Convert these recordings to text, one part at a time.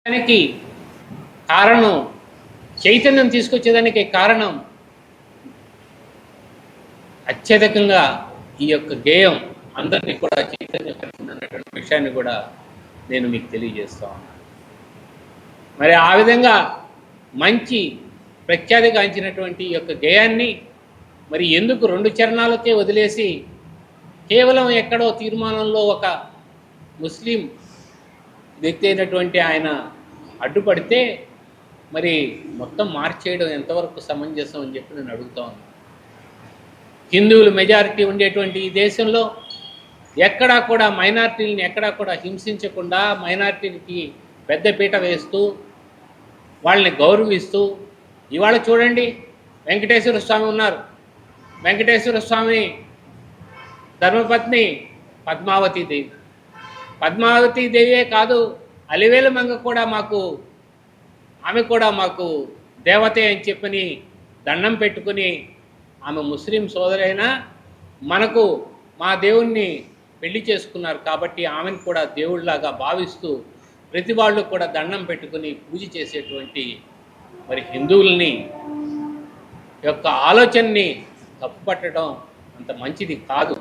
దానికి కారణం, చైతన్యం తీసుకొచ్చేదానికి కారణం అత్యధికంగా ఈ యొక్క గేయం అందరినీ కూడా చైతన్యపరిచిందన్నటువంటి విషయాన్ని కూడా నేను మీకు తెలియజేస్తా ఉన్నాను. మరి ఆ విధంగా మంచి ప్రఖ్యాతిగాంచినటువంటి ఈ యొక్క గేయాన్ని మరి ఎందుకు 2 చరణాలకే వదిలేసి కేవలం ఎక్కడో తీర్మానంలో ఒక ముస్లిం వ్యక్తి అయినటువంటి ఆయన అడ్డుపడితే మరి మొత్తం మార్చేయడం ఎంతవరకు సమంజసం అని చెప్పి నేను అడుగుతా ఉన్నాను. హిందువులు మెజారిటీ ఉండేటువంటి ఈ దేశంలో ఎక్కడా కూడా మైనారిటీలని ఎక్కడా కూడా హింసించకుండా మైనారిటీకి పెద్దపీట వేస్తూ వాళ్ళని గౌరవిస్తూ ఇవాళ చూడండి, వెంకటేశ్వర స్వామి ఉన్నారు. వెంకటేశ్వర స్వామి ధర్మపత్ని పద్మావతి దేవి. పద్మావతి దేవే కాదు, అలివేల మంగ కూడా ఆమె కూడా మాకు దేవతే అని చెప్పని దండం పెట్టుకుని ఆమె ముస్లిం సోదరైనా మనకు మా దేవుణ్ణి పెళ్లి చేసుకున్నారు కాబట్టి ఆమెను కూడా దేవుళ్ళలాగా భావిస్తూ ప్రతి వాళ్ళు కూడా దండం పెట్టుకుని పూజ చేసేటువంటి మరి హిందువుల్ని యొక్క ఆలోచనని తప్పుపట్టడం అంత మంచిది కాదు.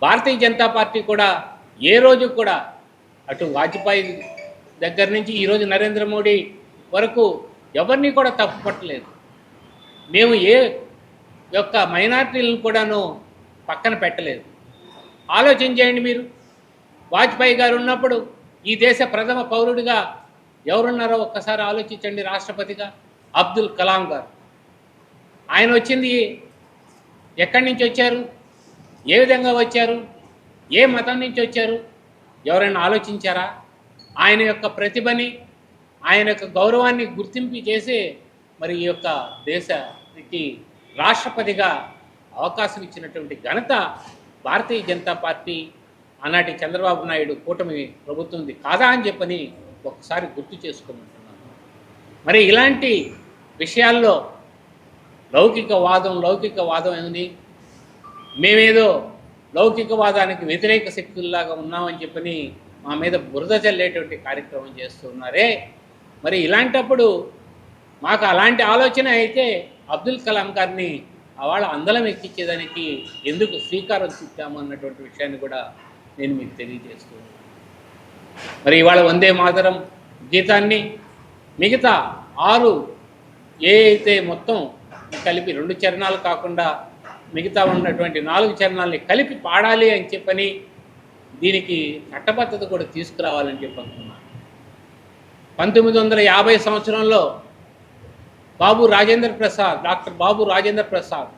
భారతీయ జనతా పార్టీ కూడా ఏ రోజు కూడా అటు వాజ్పేయి దగ్గర నుంచి ఈరోజు నరేంద్ర మోడీ వరకు ఎవరిని కూడా తప్పుపట్టలేదు. మేము ఏ యొక్క మైనారిటీలను కూడాను పక్కన పెట్టలేదు. ఆలోచన చేయండి మీరు. వాజ్పేయి గారు ఉన్నప్పుడు ఈ దేశ ప్రథమ పౌరుడిగా ఎవరున్నారో ఒక్కసారి ఆలోచించండి. రాష్ట్రపతిగా అబ్దుల్ కలాం గారు. ఆయన వచ్చింది ఎక్కడి నుంచి వచ్చారు, ఏ విధంగా వచ్చారు, ఏ మతం నుంచి వచ్చారు, ఎవరైనా ఆలోచించారా? ఆయన యొక్క ప్రతిభని, ఆయన యొక్క గౌరవాన్ని గుర్తింపు చేసి మరి ఈ యొక్క దేశానికి రాష్ట్రపతిగా అవకాశం ఇచ్చినటువంటి ఘనత భారతీయ జనతా పార్టీ ఆనాటి చంద్రబాబు నాయుడు కూటమి ప్రభుత్వంది కాదా అని చెప్పని ఒకసారి గుర్తు చేసుకోమంటున్నాను. మరి ఇలాంటి విషయాల్లో లౌకికవాదం ఏంది? మేమేదో లౌకికవాదానికి వ్యతిరేక శక్తుల్లాగా ఉన్నామని చెప్పని మా మీద బురద చల్లేటువంటి కార్యక్రమం చేస్తున్నారే. మరి ఇలాంటప్పుడు మాకు అలాంటి ఆలోచన అయితే అబ్దుల్ కలాం గారిని వాళ్ళ అందలం ఎక్కించేదానికి ఎందుకు శ్రీకారం చుట్టాము అన్నటువంటి విషయాన్ని కూడా నేను మీకు తెలియజేస్తున్నాను. మరి ఇవాళ వందే మాతరం గీతాన్ని మిగతా 6 అయితే మొత్తం కలిపి 2 చరణాలు కాకుండా మిగతా ఉన్నటువంటి 4 చరణాలని కలిపి పాడాలి అని చెప్పని దీనికి చట్టబద్ధత కూడా తీసుకురావాలని చెప్పి అనుకున్నాను. 1950 సంవత్సరంలో డాక్టర్ బాబు రాజేంద్ర ప్రసాద్